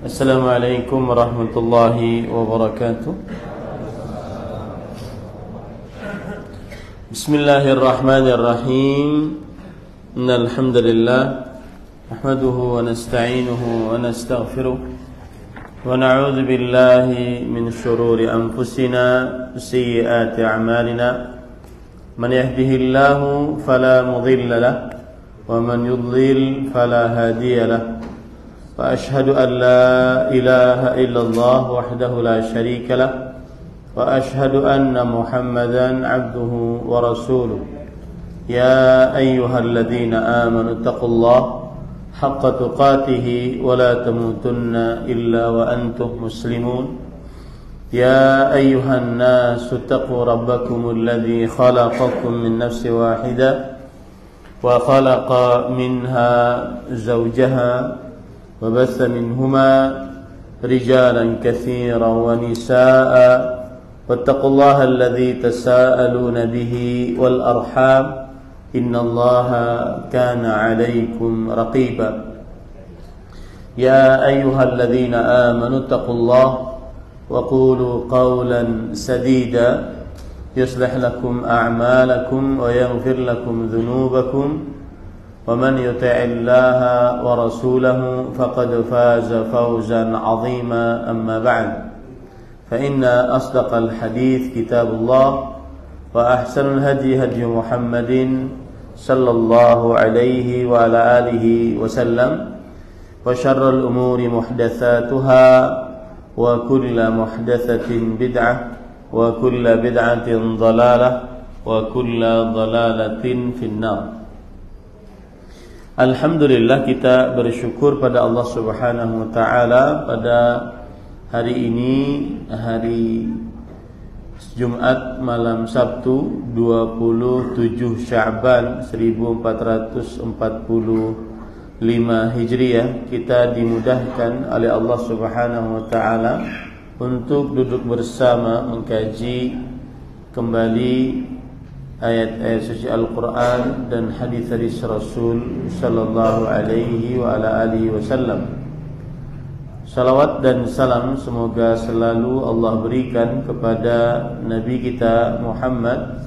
Assalamualaikum warahmatullahi wabarakatuh. Bismillahirrahmanirrahim. Innal hamdalillah nahmaduhu wa nasta'inuhu wa nastaghfiruh wa na'udzu billahi min shururi anfusina wa sayyiati a'malina. Man yahdihillahu fala mudilla lahu wa man yudlil fala hadiya lahu. وأشهد أن لا إله إلا الله وحده لا شريك له وأشهد أن محمدا عبده ورسوله. يا أيها الذين آمنوا اتقوا الله حق تقاته ولا تموتن إلا وأنتم مسلمون. يا أيها الناس اتقوا ربكم الذي خلقكم من نفس واحدة وخلق منها زوجها وبث منهما رجالا كثيرا ونساء واتقوا الله الذي تساءلون به والأرحام إن الله كان عليكم رقيبا. يا أيها الذين آمنوا اتقوا الله وقولوا قولا سديدا يصلح لكم أعمالكم ويغفر لكم ذنوبكم ومن يطع الله ورسوله فقد فاز فوزا عظيما. أما بعد فإن أصدق الحديث كتاب الله وأحسن الهدي هدي محمد صلى الله عليه وعلى آله وسلم وشر الأمور محدثاتها وكل محدثة بدعة وكل بدعة ضلالة وكل ضلالة في النار. Alhamdulillah, kita bersyukur pada Allah Subhanahu wa taala pada hari ini, hari Jumat malam Sabtu 27 Sya'ban 1445 Hijriah, kita dimudahkan oleh Allah Subhanahu wa taala untuk duduk bersama mengkaji kembali ayat-ayat suci Al-Quran dan hadis-hadis Rasul sallallahu alaihi wa ala alihi wasallam. Salawat dan salam semoga selalu Allah berikan kepada Nabi kita Muhammad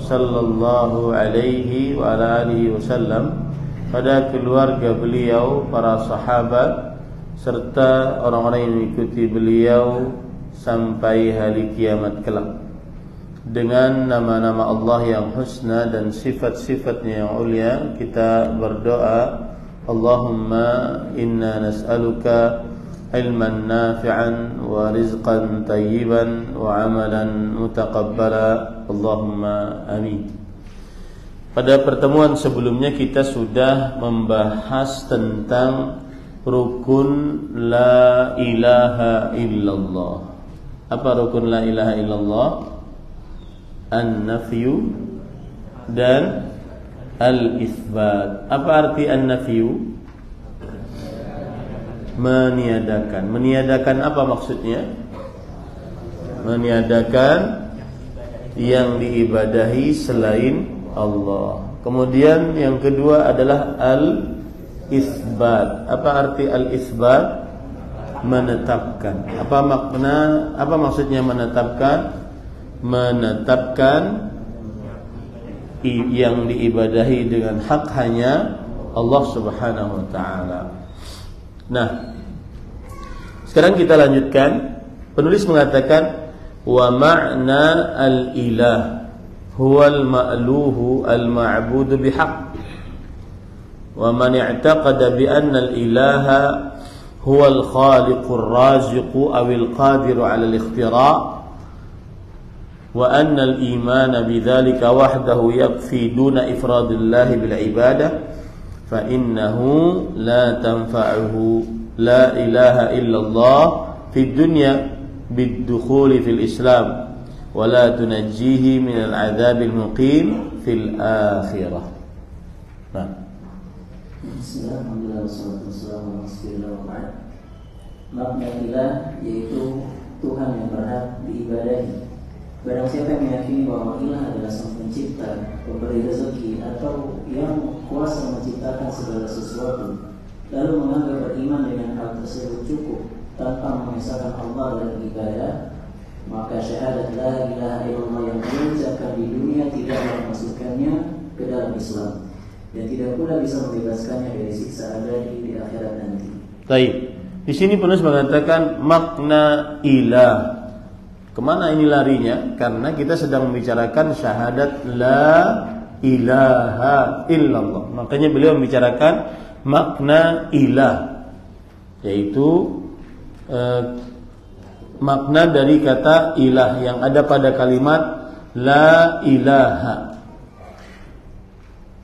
sallallahu alaihi wa ala alihi wasallam, pada keluarga beliau, para sahabat, serta orang-orang yang mengikuti beliau sampai hari kiamat kelak. Dengan nama-nama Allah yang husna dan sifat-sifatnya yang ulia, kita berdoa, Allahumma inna nas'aluka ilman nafi'an wa rizqan tayyiban wa amalan mutaqabbala. Allahumma amin. Pada pertemuan sebelumnya kita sudah membahas tentang rukun la ilaha illallah. Apa rukun la ilaha illallah? An-nafyu dan al-itsbat. Apa arti an-nafyu? Meniadakan. Meniadakan apa maksudnya? Meniadakan yang diibadahi selain Allah. Kemudian yang kedua adalah al-itsbat. Apa arti al-itsbat? Menetapkan. Apa makna? Apa maksudnya menetapkan? Menetapkan yang diibadahi dengan hak hanya Allah Subhanahu wa taala. Nah, sekarang kita lanjutkan. Penulis mengatakan, wa ma'na al-ilah huwa al-ma'luhu al-ma'budu bihaq. Wa man i'taqada bi anna al-ilaha huwa al-khaliqu ar-raziqu aw al-qadiru 'ala al-ikhtira' wa anna al-iman bidzalika wahdahu yakfi duna ifradillahi bil ibadah fa innahu la tanfa'uhu la ilaha illallah fid dunya bid-dukhuli fil islam wa la tunajjihi min al-'adzabil muqim fil akhirah. Nah, Bismillahirrahmanirrahim. Wassalamu warahmatullahi. Makna ilah yaitu Tuhan yang berhak diibadahi. Barang siapa yang meyakini bahwa ilah adalah sang pencipta, pemberi rezeki, atau yang kuasa menciptakan segala sesuatu, lalu menganggap beriman dengan hal tersebut cukup, tanpa mengesahkan Allah dalam ibadah, maka syahadat la ilaha illallah yang diucapkan di dunia tidak memasukkannya ke dalam Islam dan tidak pula bisa membebaskannya dari siksa abadi di akhirat nanti. Baik. Di sini penulis mengatakan makna ilah. Kemana ini larinya? Karena kita sedang membicarakan syahadat la ilaha illallah. Makanya beliau membicarakan makna ilah, yaitu makna dari kata ilah yang ada pada kalimat la ilaha,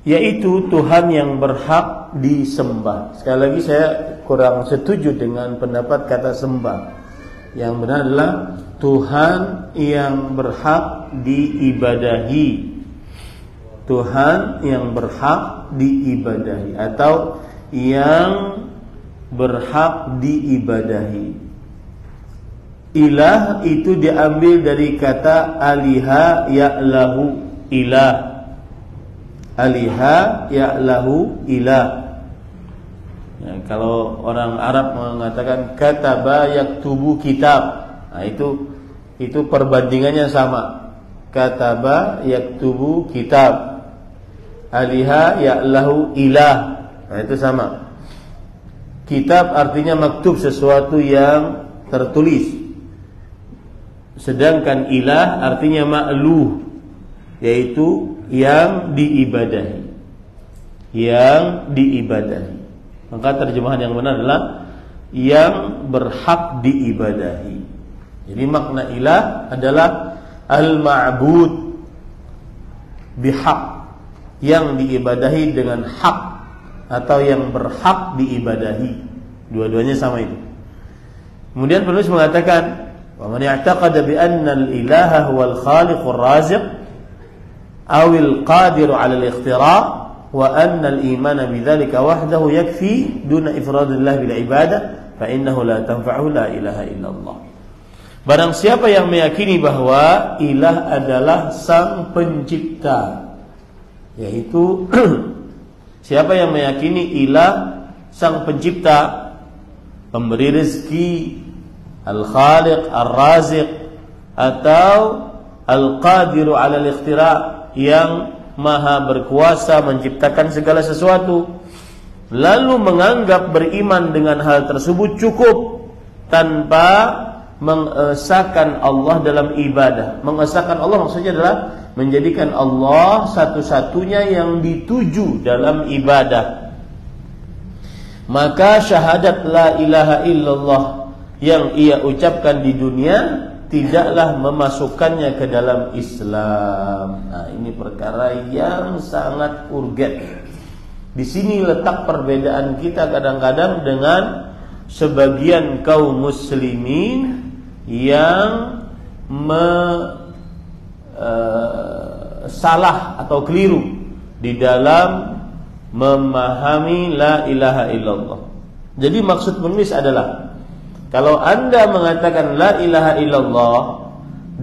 yaitu Tuhan yang berhak disembah. Sekali lagi saya kurang setuju dengan pendapat kata sembah. Yang benar adalah Tuhan yang berhak diibadahi. Tuhan yang berhak diibadahi atau yang berhak diibadahi. Ilah itu diambil dari kata aliha ya'lahu ilah. Aliha ya'lahu ilah. Ya, kalau orang Arab mengatakan kataba yaktubu kitab, nah itu perbandingannya sama. Kataba yaktubu kitab, aliha ya'lahu ilah, nah itu sama. Kitab artinya maktub, sesuatu yang tertulis. Sedangkan ilah artinya ma'luh, yaitu yang diibadahi. Yang diibadahi. Maka terjemahan yang benar adalah yang berhak diibadahi. Jadi makna ilah adalah al-ma'bud bihaq, yang diibadahi dengan hak atau yang berhak diibadahi. Dua-duanya sama itu. Kemudian penulis mengatakan, wa man i'taqada bi anna al-ilaha huwal khaliqur raziq awil qadiru 'ala al-ikhtira' wa anna al-imana bidzalika wahdahu yakfi duna ifradillah bil ibadah fa innahu la tanfa'u la ilaha illallah. Barang siapa yang meyakini bahwa ilah adalah sang pencipta, yaitu siapa yang meyakini ilah sang pencipta, pemberi rezeki, al-khaliq, ar-raziq, atau al-qadiru 'ala al-ikhtira', yang maha berkuasa menciptakan segala sesuatu, lalu menganggap beriman dengan hal tersebut cukup tanpa mengesahkan Allah dalam ibadah. Mengesahkan Allah maksudnya adalah menjadikan Allah satu-satunya yang dituju dalam ibadah. Maka syahadat la ilaha illallah yang ia ucapkan di dunia tidaklah memasukkannya ke dalam Islam. Nah, ini perkara yang sangat urgen. Di sini letak perbedaan kita kadang-kadang dengan sebagian kaum muslimin yang salah atau keliru di dalam memahami la ilaha illallah. Jadi maksud penulis adalah, kalau Anda mengatakan la ilaha illallah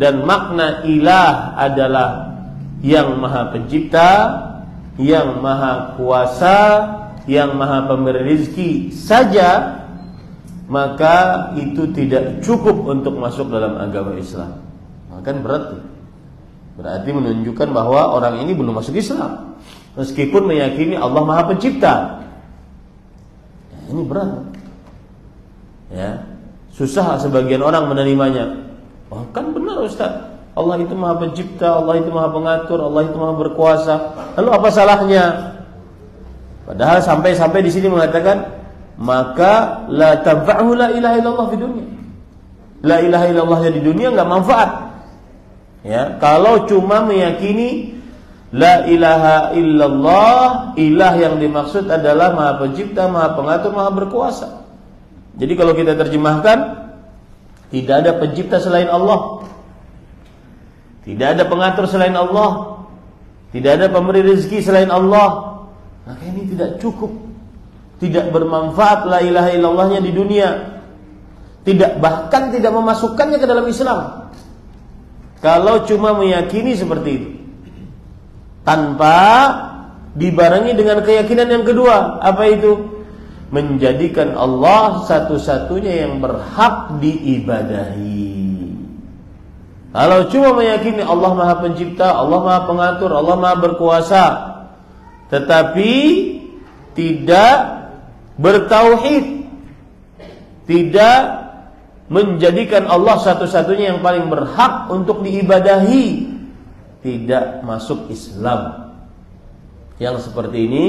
dan makna ilah adalah yang maha pencipta, yang maha kuasa, yang maha pemberi rezeki saja, maka itu tidak cukup untuk masuk dalam agama Islam. Maka berarti menunjukkan bahwa orang ini belum masuk Islam meskipun meyakini Allah maha pencipta. Ya, ini berat. Ya. Susah sebagian orang menerimanya. Oh, kan benar Ustaz, Allah itu maha pencipta, Allah itu maha pengatur, Allah itu maha berkuasa. Lalu apa salahnya? Padahal sampai di sini mengatakan, maka la tanfa'hu la ilaha illallah di dunia. La ilaha illallahnya di dunia enggak manfaat. Ya, kalau cuma meyakini la ilaha illallah, ilah yang dimaksud adalah maha pencipta, maha pengatur, maha berkuasa. Jadi kalau kita terjemahkan, tidak ada pencipta selain Allah, tidak ada pengatur selain Allah, tidak ada pemberi rezeki selain Allah, maka ini tidak cukup, tidak bermanfaat la ilaha illallahnya di dunia, bahkan tidak memasukkannya ke dalam Islam. Kalau cuma meyakini seperti itu tanpa dibarengi dengan keyakinan yang kedua, apa itu? menjadikan Allah satu-satunya yang berhak diibadahi. Kalau cuma meyakini Allah Maha Pencipta, Allah Maha Pengatur, Allah Maha Berkuasa, tetapi tidak bertauhid, tidak menjadikan Allah satu-satunya yang paling berhak untuk diibadahi, tidak masuk Islam. Yang seperti ini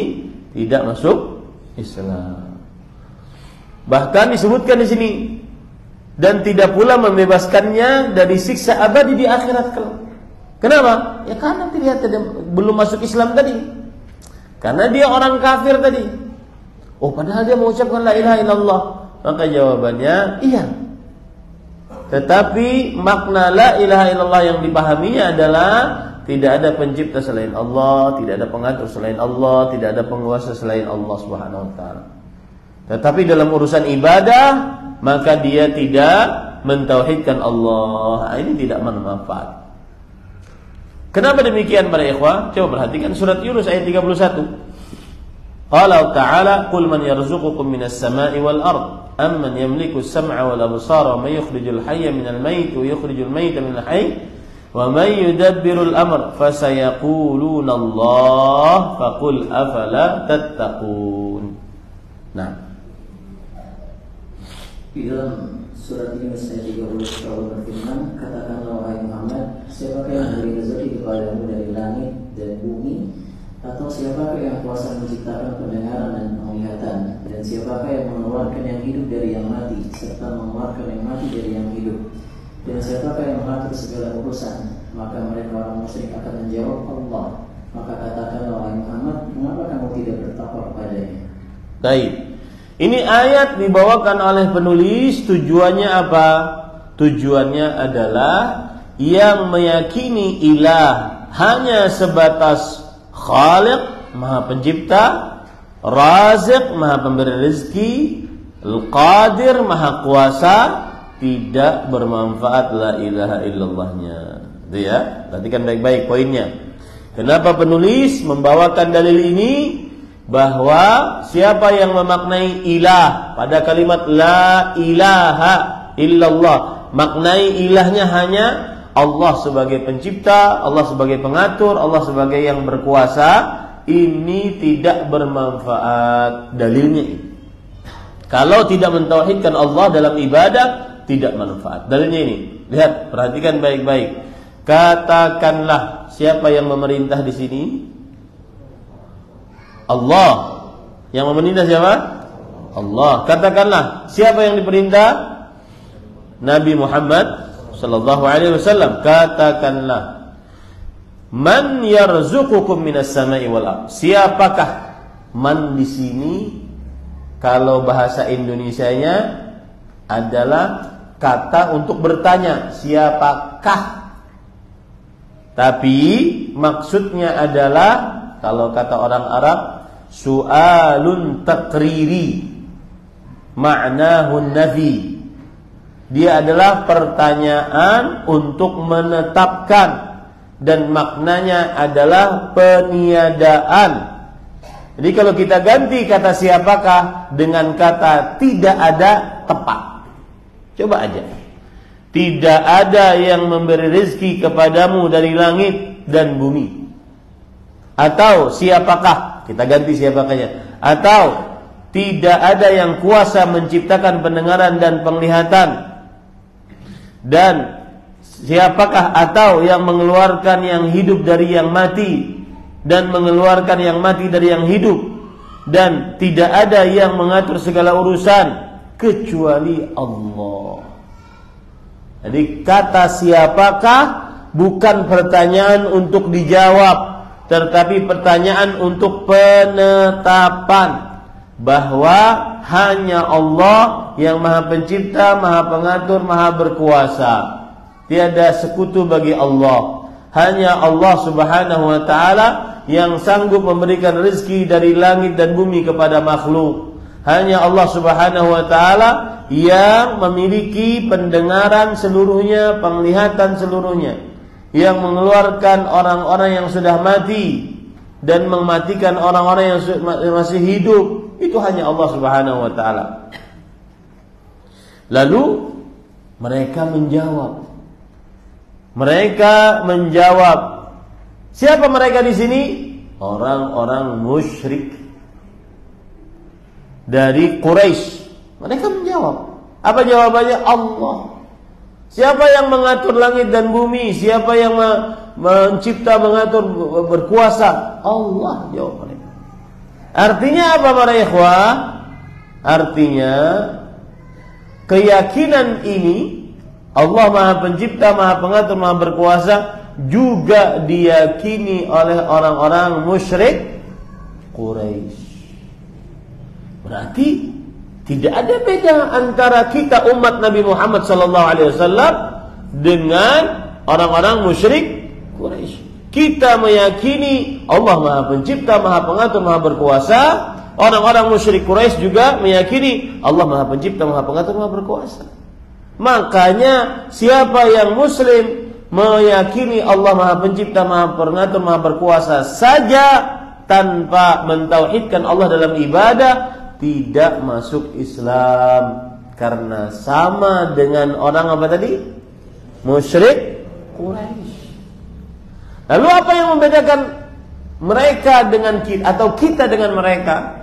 tidak masuk Islam. Bahkan disebutkan di sini, dan tidak pula membebaskannya dari siksa abadi di akhirat kelak. Kenapa? Ya karena terlihat belum masuk Islam tadi. Karena dia orang kafir tadi. Oh, padahal dia mengucapkan la ilaha illallah. Maka jawabannya iya. Tetapi makna la ilaha illallah yang dipahaminya adalah tidak ada pencipta selain Allah, tidak ada pengatur selain Allah, tidak ada penguasa selain Allah Subhanahu wa taala. Tetapi dalam urusan ibadah, maka dia tidak mentauhidkan Allah. Ini tidak bermanfaat. Kenapa demikian para ikhwah? Coba perhatikan surat Yunus ayat 31. Qala ta'ala, "Qul man yarzuqukum minas sama'i wal ard, amman yamliku as-sam'a wal absara, wa man yukhrijul hayya minal mayt wa yukhrijul mayta minal hayy, wa man yudabbirul amr, fasayaquluna Allah, faqul afala tattaqun." Nah, di dalam surat Yunus ayat 30 Allah berfirman, "Katakanlah wahai Muhammad, siapakah yang memberi rezeki kepadamu dari langit dan bumi? Atau siapakah yang kuasa menciptakan pendengaran dan penglihatan? Dan siapakah yang mengeluarkan yang hidup dari yang mati, serta mengeluarkan yang mati dari yang hidup? Dan siapakah yang mengatur segala urusan?" Maka mereka orang musyrik akan menjawab, Allah. Maka katakanlah wahai Muhammad, mengapa kamu tidak bertakwa kepadanya? Baik. Ini ayat dibawakan oleh penulis, tujuannya apa? Tujuannya adalah yang meyakini ilah hanya sebatas Khaliq, Maha Pencipta, Razik, Maha Pemberi rezeki, Al-Qadir, Maha Kuasa, tidak bermanfaat la ilaha illallahnya. Itu ya, perhatikan baik-baik poinnya. Kenapa penulis membawakan dalil ini? Bahwa siapa yang memaknai ilah pada kalimat la ilaha illallah, maknai ilahnya hanya Allah sebagai pencipta, Allah sebagai pengatur, Allah sebagai yang berkuasa, ini tidak bermanfaat. Dalilnya ini, kalau tidak mentauhidkan Allah dalam ibadah, tidak manfaat. Dalilnya ini, lihat, perhatikan baik-baik. Katakanlah, siapa yang memerintah di sini? Allah. Yang memerintah siapa? Allah. Katakanlah, siapa yang diperintah? Nabi Muhammad sallallahu alaihi wasallam. Katakanlah, man yarzuqukum minas sama'i wal ardh. Siapakah? Man di sini kalau bahasa Indonesianya adalah kata untuk bertanya, siapakah? Tapi maksudnya adalah, kalau kata orang Arab, su'alun taqriri, ma'nahun nafi. Dia adalah pertanyaan untuk menetapkan, dan maknanya adalah peniadaan. Jadi kalau kita ganti kata siapakah dengan kata tidak ada, tepat. Coba aja. Tidak ada yang memberi rezeki kepadamu dari langit dan bumi. Atau siapakah, kita ganti siapakahnya. Atau tidak ada yang kuasa menciptakan pendengaran dan penglihatan. Dan siapakah atau yang mengeluarkan yang hidup dari yang mati, dan mengeluarkan yang mati dari yang hidup. Dan tidak ada yang mengatur segala urusan kecuali Allah. Jadi kata siapakah bukan pertanyaan untuk dijawab, tetapi pertanyaan untuk penetapan bahwa hanya Allah yang Maha Pencipta, Maha Pengatur, Maha Berkuasa. Tiada sekutu bagi Allah. Hanya Allah Subhanahu wa taala yang sanggup memberikan rezeki dari langit dan bumi kepada makhluk. Hanya Allah Subhanahu wa taala yang memiliki pendengaran seluruhnya, penglihatan seluruhnya, yang mengeluarkan orang-orang yang sudah mati dan mematikan orang-orang yang masih hidup, itu hanya Allah Subhanahu wa taala. Lalu mereka menjawab. Siapa mereka di sini? Orang-orang musyrik dari Quraisy. Mereka menjawab. Apa jawabannya? Allah. Siapa yang mengatur langit dan bumi? Siapa yang mencipta, mengatur, berkuasa? Allah, jawab mereka. Artinya apa para ikhwah? Artinya keyakinan ini, Allah Maha Pencipta, Maha Pengatur, Maha Berkuasa, juga diyakini oleh orang-orang musyrik Quraisy. Berarti tidak ada beda antara kita umat Nabi Muhammad SAW dengan orang-orang musyrik Quraisy. Kita meyakini Allah Maha Pencipta, Maha Pengatur, Maha Berkuasa. Orang-orang musyrik Quraisy juga meyakini Allah Maha Pencipta, Maha Pengatur, Maha Berkuasa. Makanya siapa yang muslim meyakini Allah Maha Pencipta, Maha Pengatur, Maha Berkuasa saja tanpa mentauhidkan Allah dalam ibadah, tidak masuk Islam. Karena sama dengan orang apa tadi? Musyrik Quraisy. Lalu apa yang membedakan mereka dengan kita atau kita dengan mereka?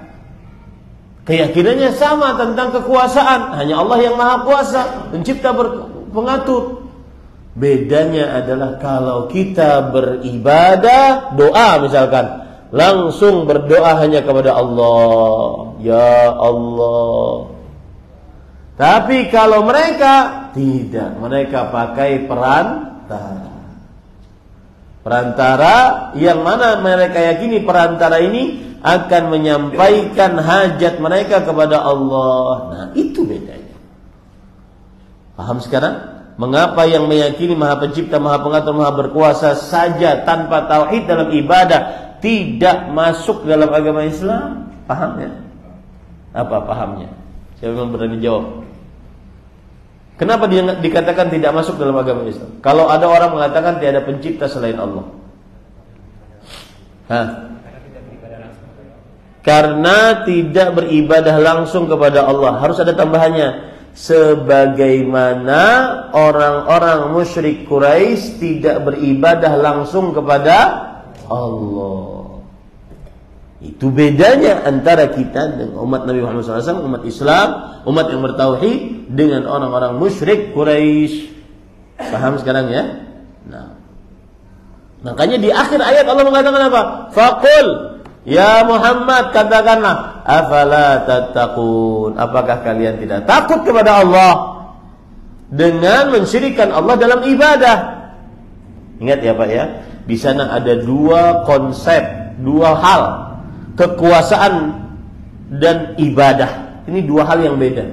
Keyakinannya sama tentang kekuasaan. Hanya Allah yang Maha Kuasa, Pencipta, Pengatur. Bedanya adalah kalau kita beribadah, doa misalkan, langsung berdoa hanya kepada Allah. Ya Allah. Tapi kalau mereka tidak, mereka pakai perantara yang mana mereka yakini perantara ini akan menyampaikan hajat mereka kepada Allah. Nah, itu bedanya. Paham sekarang? Mengapa yang meyakini Maha Pencipta, Maha Pengatur, Maha Berkuasa saja tanpa tauhid dalam ibadah tidak masuk dalam agama Islam? Pahamnya? Apa pahamnya? Siapa yang berani jawab? Kenapa dia dikatakan tidak masuk dalam agama Islam? Kalau ada orang mengatakan tiada pencipta selain Allah. Karena tidak beribadah langsung kepada Allah. Harus ada tambahannya. Sebagaimana orang-orang musyrik Quraisy tidak beribadah langsung kepada Allah. Itu bedanya antara kita dengan umat Nabi Muhammad SAW, umat Islam, umat yang bertauhid, dengan orang-orang musyrik Quraisy. Paham sekarang ya? Nah, makanya di akhir ayat Allah mengatakan apa? Faqul ya Muhammad, katakanlah, afala tattaqun, apakah kalian tidak takut kepada Allah dengan mensyirikkan Allah dalam ibadah? Ingat ya Pak ya, di sana ada dua konsep, dua hal, kekuasaan dan ibadah. Ini dua hal yang beda.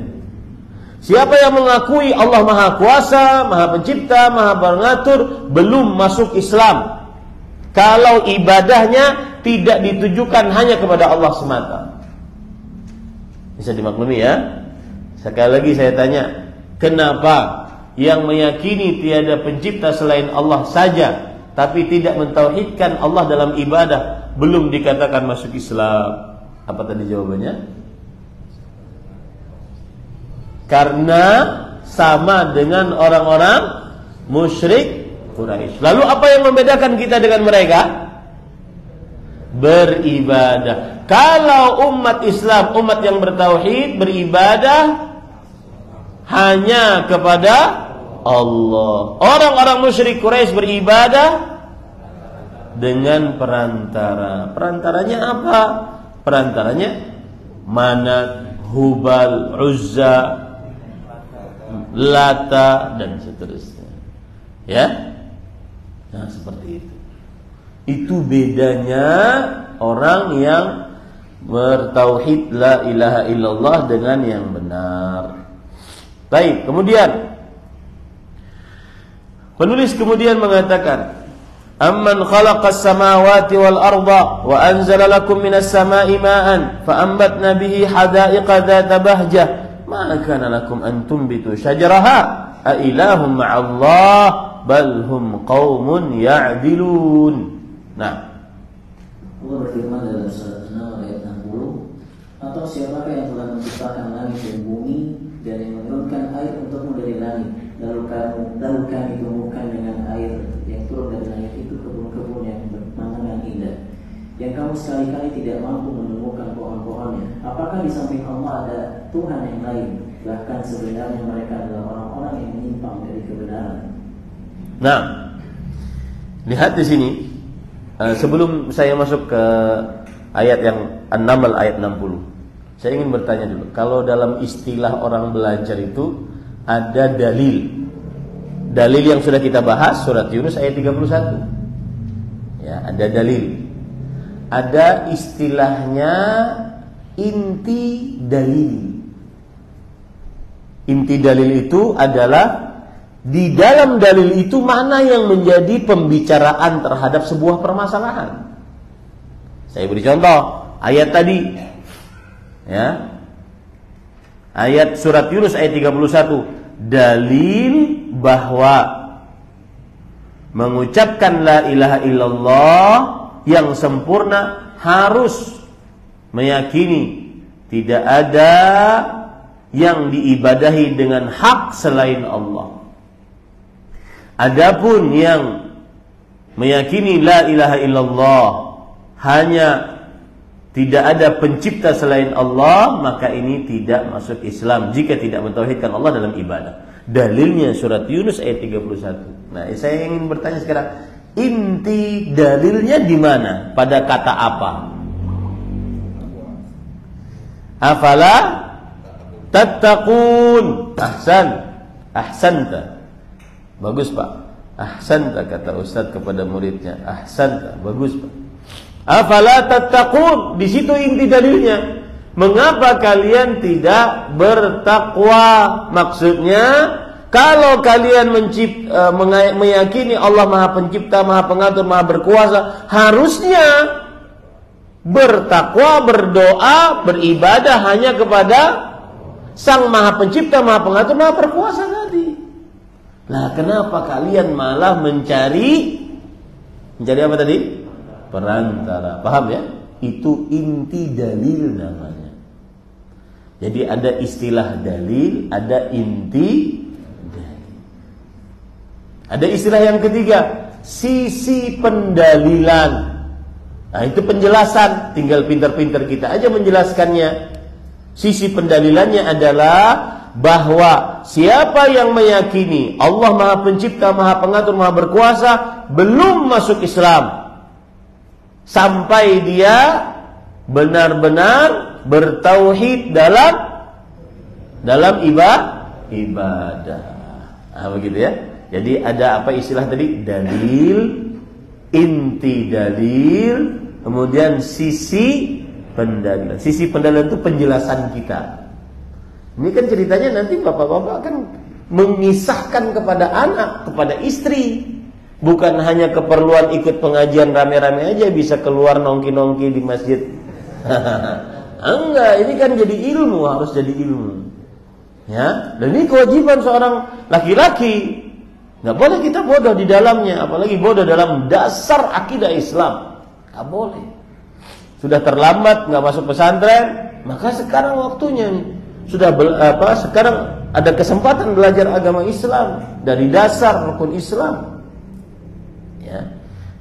Siapa yang mengakui Allah Maha Kuasa, Maha Pencipta, Maha Pengatur, belum masuk Islam kalau ibadahnya tidak ditujukan hanya kepada Allah semata. Bisa dimaklumi ya? Sekali lagi saya tanya, kenapa yang meyakini tiada pencipta selain Allah saja tapi tidak mentauhidkan Allah dalam ibadah belum dikatakan masuk Islam? Apa tadi jawabannya? Karena sama dengan orang-orang musyrik Quraisy. Lalu apa yang membedakan kita dengan mereka? Beribadah. Kalau umat Islam, umat yang bertauhid, beribadah hanya kepada Allah. Orang-orang musyrik Quraisy beribadah dengan perantara. Perantaranya apa? Perantaranya Manat, Hubal, Uzza, Lata, dan seterusnya. Ya? Nah, seperti itu. Itu bedanya orang yang bertauhid la ilaha illallah dengan yang benar. Baik, kemudian penulis kemudian mengatakan, amman khalaqas samawati wal arda wa anzala lakum minas sama'i ma'an fa ambatna bihi hadaiqa dzata bahjah ma kana lakum an tumbitu syajaraha a ilahum ma'allah bal hum qaumun ya'dilun. Nah, Allah berfirman dalam surat An-Naml ayat 60, Atau siapakah yang telah menciptakan langit dan bumi dan yang menurunkan air untukmu dari langit, lalu kami tumbuhkan dengan air yang turun dari langit itu kebun-kebun yang berpemandangan indah, yang kamu sekali-kali tidak mampu menemukan pohon-pohonnya. Apakah di samping Allah ada Tuhan yang lain? Bahkan sebenarnya mereka adalah orang-orang yang menyimpang dari kebenaran. Nah, lihat di sini. Sebelum saya masuk ke ayat yang An-Naml ayat 60, saya ingin bertanya dulu. Kalau dalam istilah orang belajar itu ada dalil. Dalil yang sudah kita bahas surat Yunus ayat 31. Ya, ada dalil. Ada istilahnya inti dalil. Inti dalil itu adalah di dalam dalil itu mana yang menjadi pembicaraan terhadap sebuah permasalahan. Saya beri contoh ayat tadi. Ya. Ayat surat Yunus ayat 31, dalil bahwa mengucapkan la ilaha illallah yang sempurna harus meyakini tidak ada yang diibadahi dengan hak selain Allah. Adapun yang meyakini la ilaha illallah hanya tidak ada pencipta selain Allah, maka ini tidak masuk Islam jika tidak mentauhidkan Allah dalam ibadah. Dalilnya surat Yunus ayat 31. Nah, saya ingin bertanya sekarang, inti dalilnya di mana? Pada kata apa? Afala tattaqun. Ahsanta. Bagus, Pak. Ahsanta, kata Ustaz kepada muridnya. Ahsanta, bagus, Pak. Afala tattaqun. Di situ inti dalilnya. Mengapa kalian tidak bertakwa? Maksudnya, kalau kalian meyakini Allah Maha Pencipta, Maha Pengatur, Maha Berkuasa, harusnya bertakwa, berdoa, beribadah hanya kepada Sang Maha Pencipta, Maha Pengatur, Maha Berkuasa tadi. Lah, kenapa kalian malah mencari apa tadi? Perantara. Paham ya? Itu inti dalil namanya. Jadi ada istilah dalil, ada inti dalil. Ada istilah yang ketiga, sisi pendalilan. Nah, itu penjelasan, tinggal pintar-pintar kita aja menjelaskannya. Sisi pendalilannya adalah bahwa siapa yang meyakini Allah Maha Pencipta, Maha Pengatur, Maha Berkuasa belum masuk Islam sampai dia benar-benar bertauhid dalam ibadah. Nah, begitu ya. Jadi ada apa istilah tadi? Dalil, inti dalil, kemudian sisi pendalilan. Sisi pendalilan itu penjelasan kita. Ini kan ceritanya nanti bapak-bapak akan mengisahkan kepada anak, kepada istri. Bukan hanya keperluan ikut pengajian rame-rame aja bisa keluar nongki-nongki di masjid. Enggak, ini kan jadi ilmu, harus jadi ilmu. Ya, dan ini kewajiban seorang laki-laki. Enggak boleh kita bodoh di dalamnya, apalagi bodoh dalam dasar akidah Islam. Enggak boleh. Sudah terlambat enggak masuk pesantren, maka sekarang waktunya nih. Sekarang ada kesempatan belajar agama Islam dari dasar rukun Islam. Ya.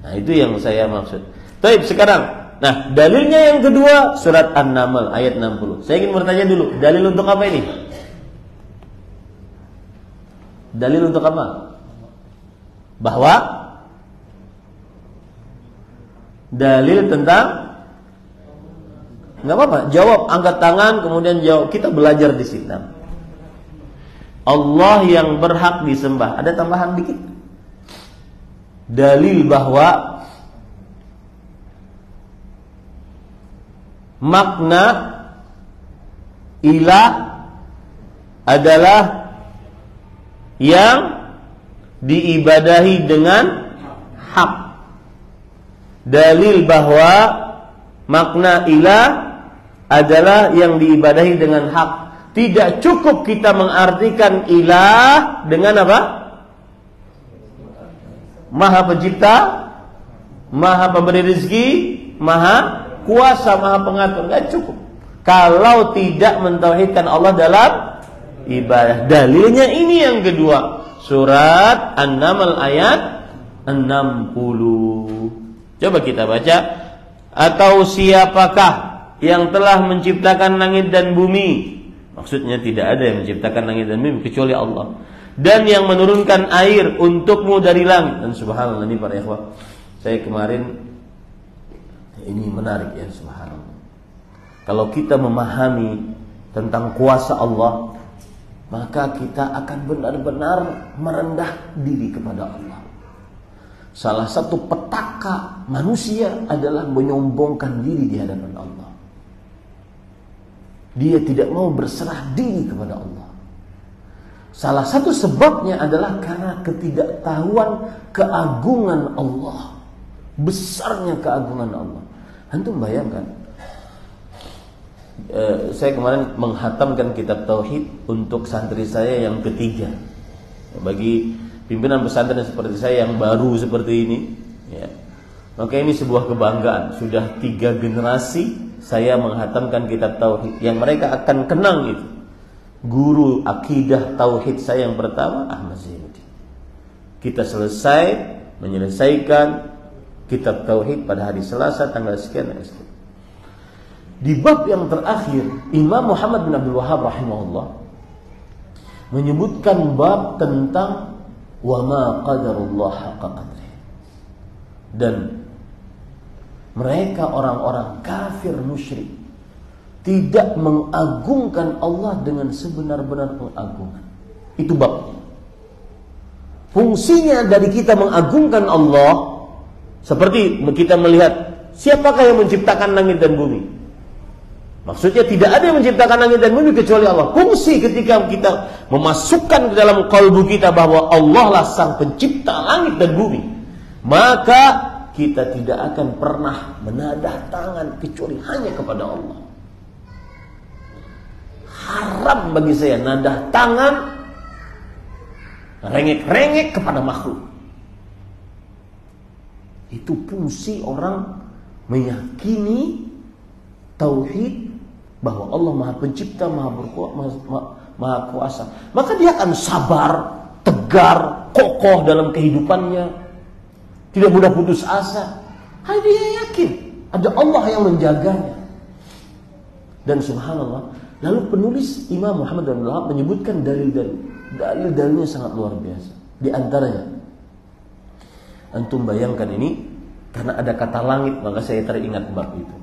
Nah, itu yang saya maksud. Baik, sekarang. Nah, dalilnya yang kedua surat An-Naml ayat 60. Saya ingin bertanya dulu, dalil untuk apa ini? Dalil untuk apa? Bahwa dalil tentang, enggak apa-apa, jawab, angkat tangan kemudian jawab. Kita belajar di sini. Allah yang berhak disembah. Ada tambahan dikit. Dalil bahwa makna ilah adalah yang diibadahi dengan hak. Dalil bahwa makna ilah adalah yang diibadahi dengan hak. Tidak cukup kita mengartikan ilah dengan apa? Maha Pencipta, Maha Pemberi rezeki, Maha Kuasa, Maha Pengatur. Enggak cukup. kalau tidak mentauhidkan Allah dalam ibadah. Dalilnya ini yang kedua, surat An-Naml ayat 60. Coba kita baca. Atau siapakah yang telah menciptakan langit dan bumi? Maksudnya tidak ada yang menciptakan langit dan bumi kecuali Allah. Dan yang menurunkan air untukmu dari langit. Dan subhanallah, ini para ikhwah, saya kemarin, ini menarik ya, subhanallah. Kalau kita memahami tentang kuasa Allah, maka kita akan benar-benar merendah diri kepada Allah. Salah satu petaka manusia adalah menyombongkan diri di hadapan Allah. Dia tidak mau berserah diri kepada Allah. Salah satu sebabnya adalah karena ketidaktahuan keagungan Allah, besarnya keagungan Allah. Antum bayangkan, saya kemarin menghatamkan kitab tauhid untuk santri saya yang ketiga. Bagi pimpinan pesantren seperti saya yang baru seperti ini, ya, maka ini sebuah kebanggaan. Sudah 3 generasi saya menghatamkan kitab tauhid yang mereka akan kenang itu. Guru akidah tauhid saya yang pertama Ahmad Zainuddin. Kita menyelesaikan kitab tauhid pada hari Selasa tanggal sekian. Di bab yang terakhir, Imam Muhammad bin Abdul Wahhab rahimahullah menyebutkan bab tentang wa ma qadarullah haqqa qadri. Dan mereka orang-orang kafir musyrik tidak mengagungkan Allah dengan sebenar-benar pengagungan. Itu bab. Fungsinya dari kita mengagungkan Allah, seperti kita melihat siapakah yang menciptakan langit dan bumi. Maksudnya tidak ada yang menciptakan langit dan bumi kecuali Allah. Fungsi ketika kita memasukkan ke dalam kalbu kita bahwa Allah lah sang pencipta langit dan bumi, maka kita tidak akan pernah menadah tangan kecuali hanya kepada Allah. Haram bagi saya nadah tangan rengek-rengek kepada makhluk. Itu fungsi orang meyakini tauhid bahwa Allah Maha Pencipta, Maha Kuasa. Maka dia akan sabar, tegar, kokoh dalam kehidupannya, tidak mudah putus asa. Dia yakin ada Allah yang menjaganya. Dan subhanallah, lalu penulis Imam Muhammad bin Abdul Wahhab menyebutkan dalil-dalilnya sangat luar biasa. Di antaranya, antum bayangkan ini, karena ada kata langit maka saya teringat bab itu.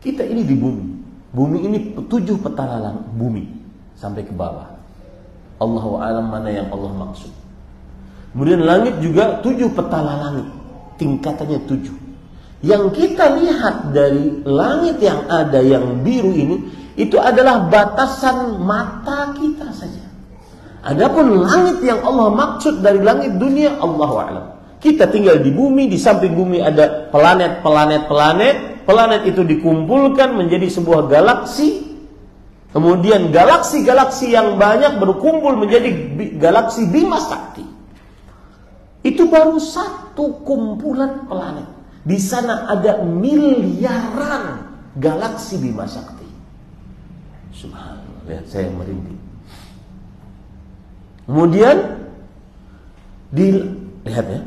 Kita ini di bumi. Bumi ini 7 petala bumi sampai ke bawah. Allahu a'lam mana yang Allah maksud. Kemudian langit juga 7 petala langit, tingkatannya 7. Yang kita lihat dari langit yang ada yang biru ini, itu adalah batasan mata kita saja. Adapun langit yang Allah maksud dari langit dunia, Allahu a'lam. Kita tinggal di bumi, di samping bumi ada planet. Planet itu dikumpulkan menjadi sebuah galaksi. Kemudian galaksi-galaksi yang banyak berkumpul menjadi galaksi Bima Sakti. Itu baru satu kumpulan planet. Di sana ada miliaran galaksi Bima Sakti. Subhanallah, lihat saya merinding. Kemudian lihat ya,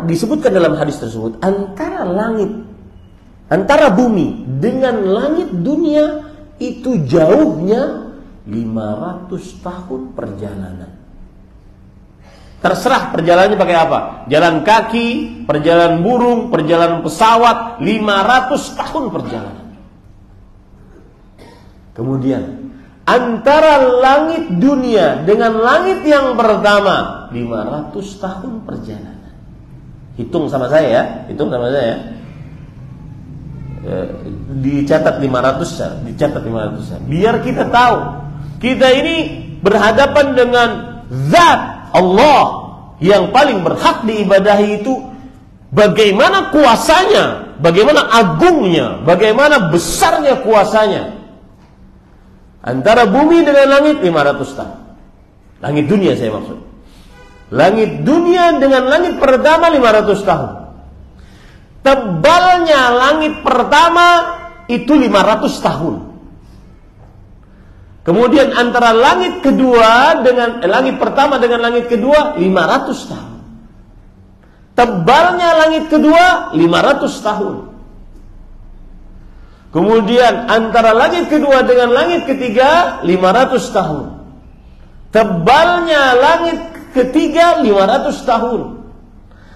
disebutkan dalam hadis tersebut, antara bumi dengan langit dunia itu jauhnya 500 tahun perjalanan. Terserah perjalanannya pakai apa. Jalan kaki, perjalanan burung, perjalanan pesawat, 500 tahun perjalanan. Kemudian antara langit dunia dengan langit yang pertama 500 tahun perjalanan. Hitung sama saya ya. Dicatat 500. Biar kita tahu kita ini berhadapan dengan zat Allah yang paling berhak diibadahi. Itu bagaimana kuasanya, bagaimana agungnya, bagaimana besarnya kuasanya. Antara bumi dengan langit 500 tahun. Langit dunia saya maksud. Langit dunia dengan langit pertama 500 tahun. Tebalnya langit pertama itu 500 tahun. Kemudian antara langit kedua dengan langit pertama dengan langit kedua 500 tahun. Tebalnya langit kedua 500 tahun. Kemudian antara langit kedua dengan langit ketiga 500 tahun. Tebalnya langit ketiga 500 tahun.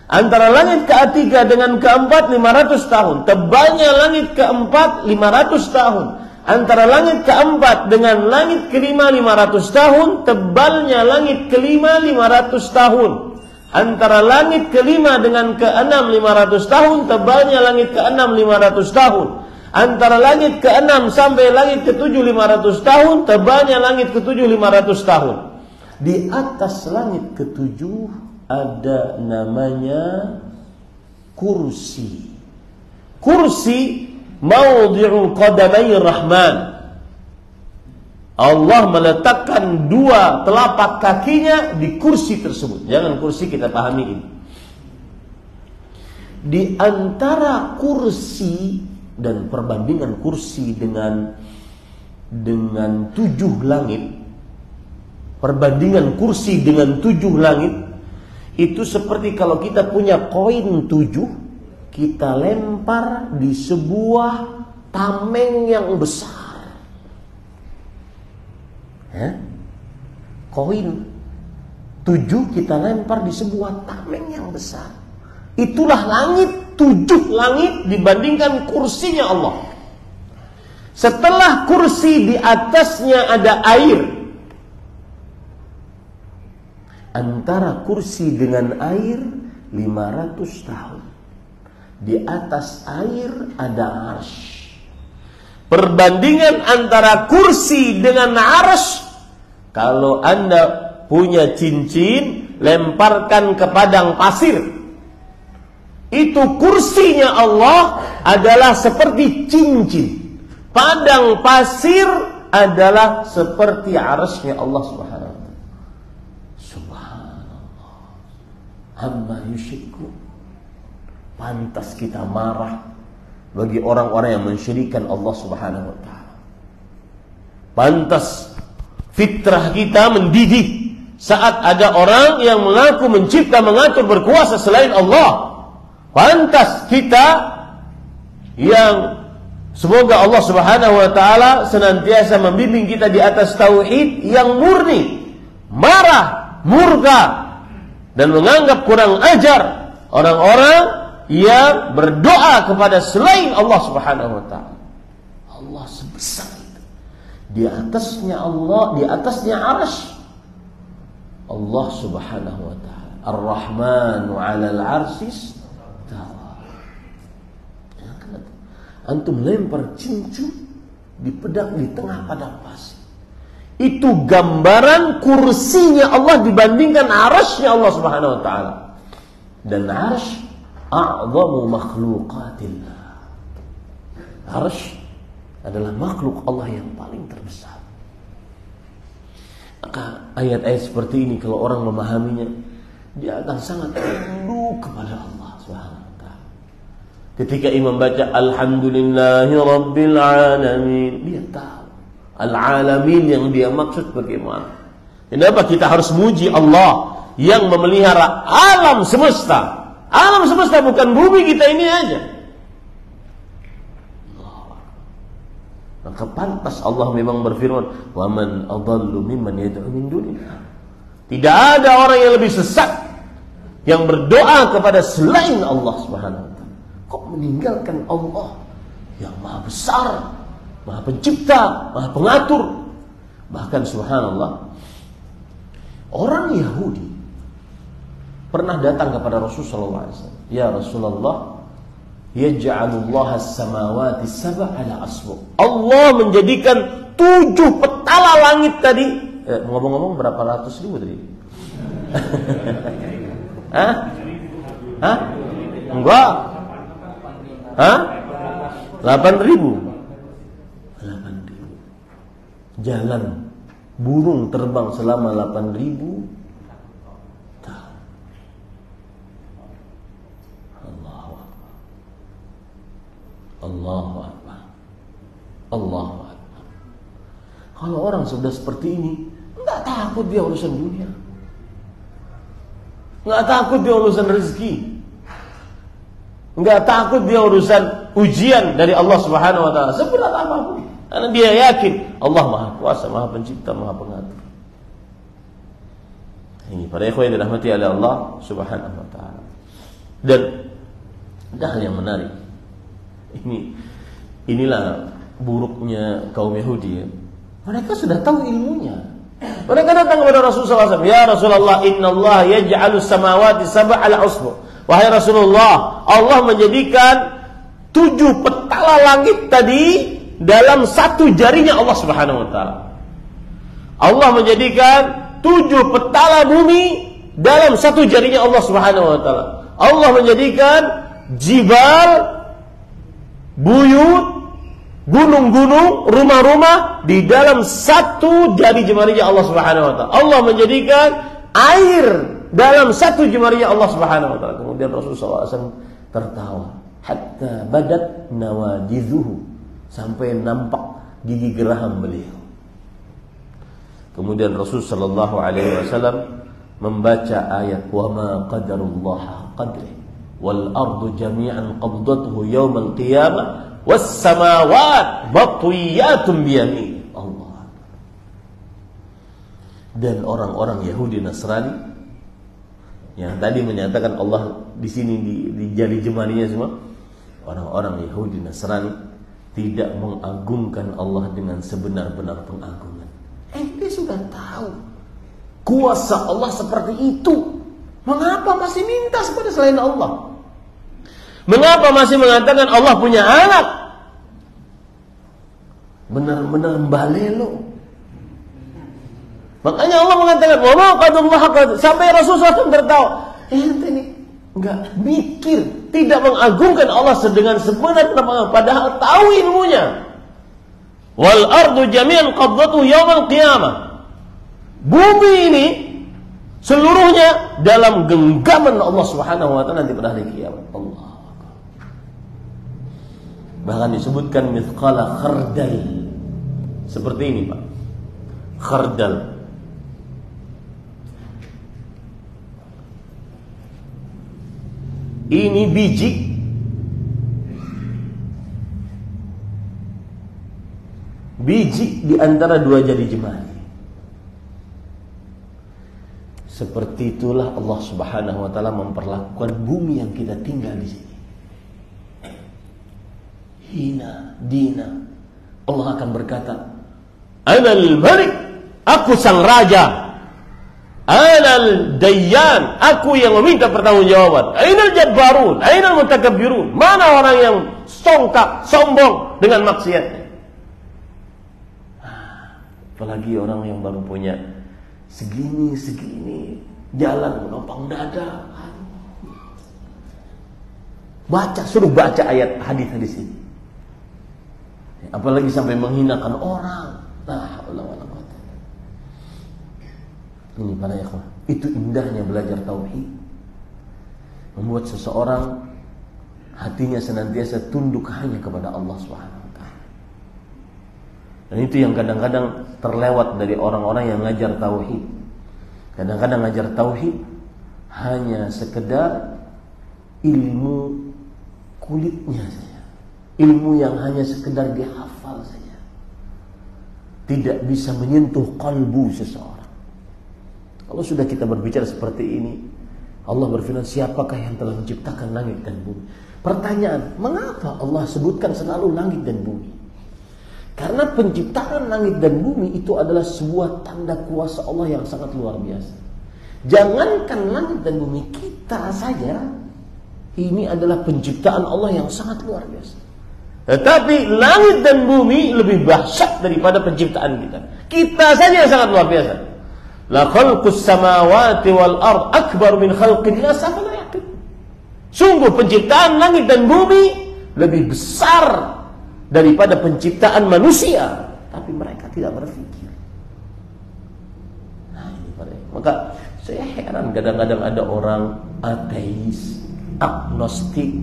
Antara langit ketiga dengan keempat 500 tahun. Tebalnya langit keempat 500 tahun. Antara langit keempat dengan langit kelima 500 tahun. Tebalnya langit kelima 500 tahun. Antara langit kelima dengan keenam 500 tahun. Tebalnya langit keenam 500 tahun. Antara langit keenam sampai langit ketujuh 500 tahun. Tebalnya langit ketujuh 500 tahun. Di atas langit ketujuh ada namanya kursi. Kursi maudhi'u qadamai rahman. Allah meletakkan dua telapak kakinya di kursi tersebut. Jangan kursi kita pahami ini. Di antara kursi dan perbandingan kursi dengan 7 langit, perbandingan kursi dengan 7 langit itu seperti kalau kita punya koin 7, kita lempar di sebuah tameng yang besar. Koin 7 kita lempar di sebuah tameng yang besar. Itulah langit, 7 langit dibandingkan kursinya Allah. Setelah kursi di atasnya ada air. Antara kursi dengan air 500 tahun. Di atas air ada arsy. Perbandingan antara kursi dengan arsy, kalau Anda punya cincin, lemparkan ke padang pasir. Itu kursinya Allah adalah seperti cincin. Padang pasir adalah seperti arsy-Nya Allah Subhanahu wa ta'ala. Subhanallah. Amma yusyriku. Pantas kita marah bagi orang-orang yang mensyirikkan Allah Subhanahu wa ta'ala. Pantas fitrah kita mendidih saat ada orang yang mengaku mencipta, mengatur, berkuasa selain Allah. Pantas kita yang semoga Allah Subhanahu wa ta'ala senantiasa membimbing kita di atas tauhid yang murni, marah, murka, dan menganggap kurang ajar orang-orang yang berdoa kepada selain Allah Subhanahu wa ta'ala. Allah sebesar itu. Di atasnya Allah, di atasnya arsy. Allah Subhanahu wa ta'ala. Ar-Rahmanu 'alal 'arsy istawa. Antum lempar cincin di pedang di tengah padang pasir. Itu gambaran kursinya Allah dibandingkan arsy-Nya Allah Subhanahu wa ta'ala. Dan arsy a'zamu makhluqatillah. Arsy adalah makhluk Allah yang paling terbesar. Maka ayat-ayat seperti ini kalau orang memahaminya, dia akan sangat tunduk kepada Allah Subhanahu wa ta'ala. Ketika imam baca alhamdulillahi rabbil alamin, dia tahu al-alamin yang dia maksud bagaimana. Kenapa kita harus muji Allah yang memelihara alam semesta? Alam semesta bukan bumi kita ini aja. Maka pantas Allah memang berfirman, "Wa man adallu mimman yad'u min dunillah." Tidak ada orang yang lebih sesat yang berdoa kepada selain Allah Subhanahu wa ta'ala. Kok meninggalkan Allah yang Maha besar, Maha pencipta, Maha pengatur. Bahkan subhanallah, orang Yahudi pernah datang kepada Rasulullah SAW. Ya Rasulullah, yaj'alullah as-samawati sab'a ala asbu'. Allah menjadikan 7 petala langit tadi. Ngomong-ngomong berapa ratus ribu tadi? Hah? Enggak. Hah? 8.000. Jalan burung terbang selama 8.000 tahun. Allahu Akbar. Kalau orang sudah seperti ini, nggak takut dia urusan dunia, nggak takut dia urusan rezeki, nggak takut dia urusan ujian dari Allah Subhanahu Wa Taala seberat apapun, karena dia yakin Allah Maha Kuasa, Maha Pencipta, Maha Pengatur. Ini para ikhwan yang dirahmati oleh Allah Subhanahu Wa Taala. Dan ada hal yang menarik. Inilah buruknya kaum Yahudi. Ya. Mereka sudah tahu ilmunya. Mereka datang kepada Rasulullah SAW. Ya Rasulullah, Inna Allah yaj'alus samawati sab'al usbu. Wahai Rasulullah, Allah menjadikan 7 petala langit tadi dalam satu jarinya Allah Subhanahu Wa Taala. Allah menjadikan 7 petala bumi dalam satu jarinya Allah Subhanahu Wa Taala. Allah menjadikan jibal, buyut, gunung-gunung, rumah-rumah di dalam satu jari jemarinya Allah Subhanahu Wa Taala. Allah menjadikan air dalam satu jemarinya Allah Subhanahu Wa Taala. Kemudian Rasulullah SAW tertawa, hatta badat nawadidhuhu, sampai nampak gigi geraham beliau. Kemudian Rasulullah Sallallahu Alaihi Wasallam membaca ayat wa ma qadarullah qadri wal ardu jami'an qabdatuhu yaumal qiyamah was samawat matwiyatun biyamin Allah. Dan orang-orang Yahudi Nasrani yang tadi menyatakan Allah di sini di jari jemarinya semua, orang-orang Yahudi Nasrani tidak mengagungkan Allah dengan sebenar-benar pengagungan. Ente sudah tahu kuasa Allah seperti itu, mengapa masih minta kepada selain Allah? Mengapa masih mengatakan Allah punya anak? Benar-benar mbalelo. Makanya Allah mengatakan wa ma qadallah sampai Rasulullah SAW tertawa. Ente ini enggak mikir, tidak mengagungkan Allah dengan sebenar-benar, padahal tahu ilmunya. Wal ardu jami'an qabdatuhu yaumal qiyamah. Bumi ini seluruhnya dalam genggaman Allah Subhanahu Wa Taala nanti pada hari kiamat. Allah. Bahkan disebutkan mithqala khardal. Seperti ini, Pak. Khardal. Ini biji di antara 2 jari jemari. Seperti itulah Allah Subhanahu Wa Taala memperlakukan bumi yang kita tinggal di sini. Hina, dina. Allah akan berkata, Anal Malik, aku sang raja. Anal Dayyan, aku yang meminta pertanggungjawaban. Ainal Jabbarun, ainal Mutakabbirun. Mana orang yang songkak, sombong dengan maksiatnya? Apalagi orang yang baru punya segini jalan menopang dada. Suruh baca ayat hadis ini. Apalagi sampai menghinakan orang. Ini para ikhwah, itu indahnya belajar tauhid. Membuat seseorang hatinya senantiasa tunduk hanya kepada Allah Subhanahu Wa Taala. Dan itu yang kadang-kadang terlewat dari orang-orang yang ngajar tauhid. Kadang-kadang ngajar tauhid hanya sekedar ilmu kulitnya saja, ilmu yang hanya sekedar dihafal saja, tidak bisa menyentuh kalbu seseorang. Kalau sudah kita berbicara seperti ini, Allah berfirman, siapakah yang telah menciptakan langit dan bumi? Pertanyaan, mengapa Allah sebutkan selalu langit dan bumi? Karena penciptaan langit dan bumi itu adalah sebuah tanda kuasa Allah yang sangat luar biasa. Jangankan langit dan bumi, kita saja ini adalah penciptaan Allah yang sangat luar biasa. Tetapi langit dan bumi lebih dahsyat daripada penciptaan kita. Kita saja yang sangat luar biasa. La khalqus samawati wal ard akbar min khalqin nas, afala yaqil. Sungguh penciptaan langit dan bumi lebih besar daripada penciptaan manusia, tapi mereka tidak berpikir. Nah, ini maka saya heran kadang-kadang ada orang ateis, agnostik.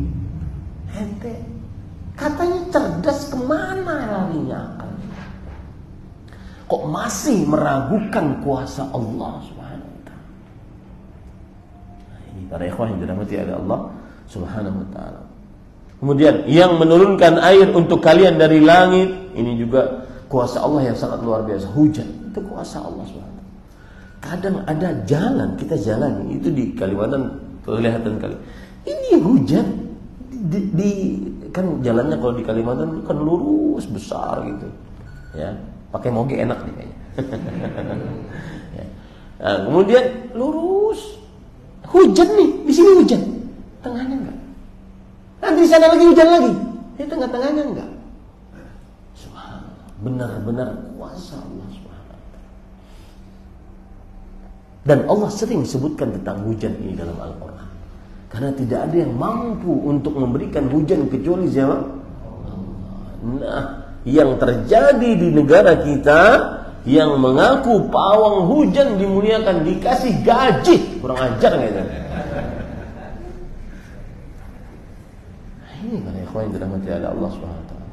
Katanya cerdas, kemana larinya akal? kok masih meragukan kuasa Allah Subhanahu wa taala. Nah, ini para ikhwah yang dirahmati oleh Allah Subhanahu wa taala. Kemudian yang menurunkan air untuk kalian dari langit, ini juga kuasa Allah yang sangat luar biasa. Hujan itu kuasa Allah Subhanahu wa taala. Kadang ada jalan, kita jalan itu di Kalimantan kelihatan kali. Ini hujan kan jalannya kalau di Kalimantan kan lurus besar gitu. Ya, pakai moge enak nih kayaknya. Ya. Nah, kemudian lurus. Hujan nih, di sini hujan. Tengahnya enggak. Nanti di sana lagi hujan lagi. Di tengah-tengahnya enggak. Subhanallah, benar-benar kuasa Allah Subhanahu. Dan Allah sering sebutkan tentang hujan ini dalam Al-Quran. Karena tidak ada yang mampu untuk memberikan hujan kecuali siapa? Nah, yang terjadi di negara kita yang mengaku pawang hujan dimuliakan dikasih gaji, kurang ajar nggak itu? Ini para ikhwan yang dirahmati oleh Allah Subhanahu wa taala.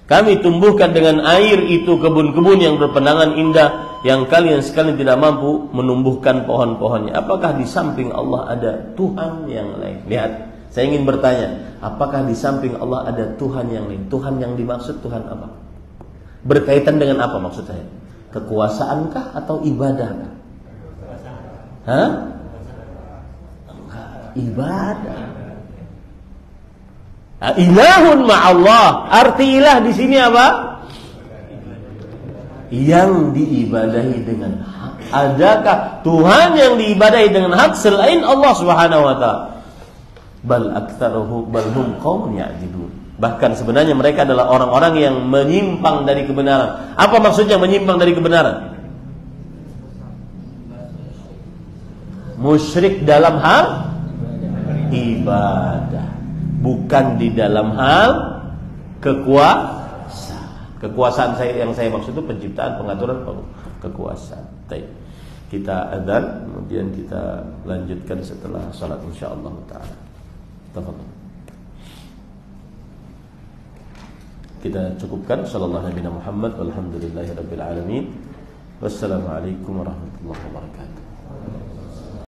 Kami tumbuhkan dengan air itu kebun-kebun yang berpenangan indah yang kalian sekalian tidak mampu menumbuhkan pohon-pohonnya. Apakah di samping Allah ada Tuhan yang lain? Lihat, saya ingin bertanya, apakah di samping Allah ada Tuhan yang lain? Tuhan yang dimaksud Tuhan apa? Berkaitan dengan apa maksud saya? Kekuasaankah atau ibadahkah? Hah? Enggak, ibadah. Ilahun ma'allah. Arti ilah di sini apa? Yang diibadahi dengan hak. Adakah Tuhan yang diibadahi dengan hak selain Allah Subhanahu wa taala? Bal aktsaruhum bal hum qaumun ya'dilun. Bahkan sebenarnya mereka adalah orang-orang yang menyimpang dari kebenaran. Apa maksudnya menyimpang dari kebenaran? Musyrik dalam hal ibadah, bukan di dalam hal kekuasaan. Kekuasaan yang saya maksud itu penciptaan, pengaturan, kekuasaan. Baik. Kita adzan, kemudian kita lanjutkan setelah salat insyaallah taala. Tafadhol. Kita cukupkan. Sallallahu Nabi Muhammad walhamdulillahirabbil alamin. Wassalamualaikum warahmatullahi wabarakatuh.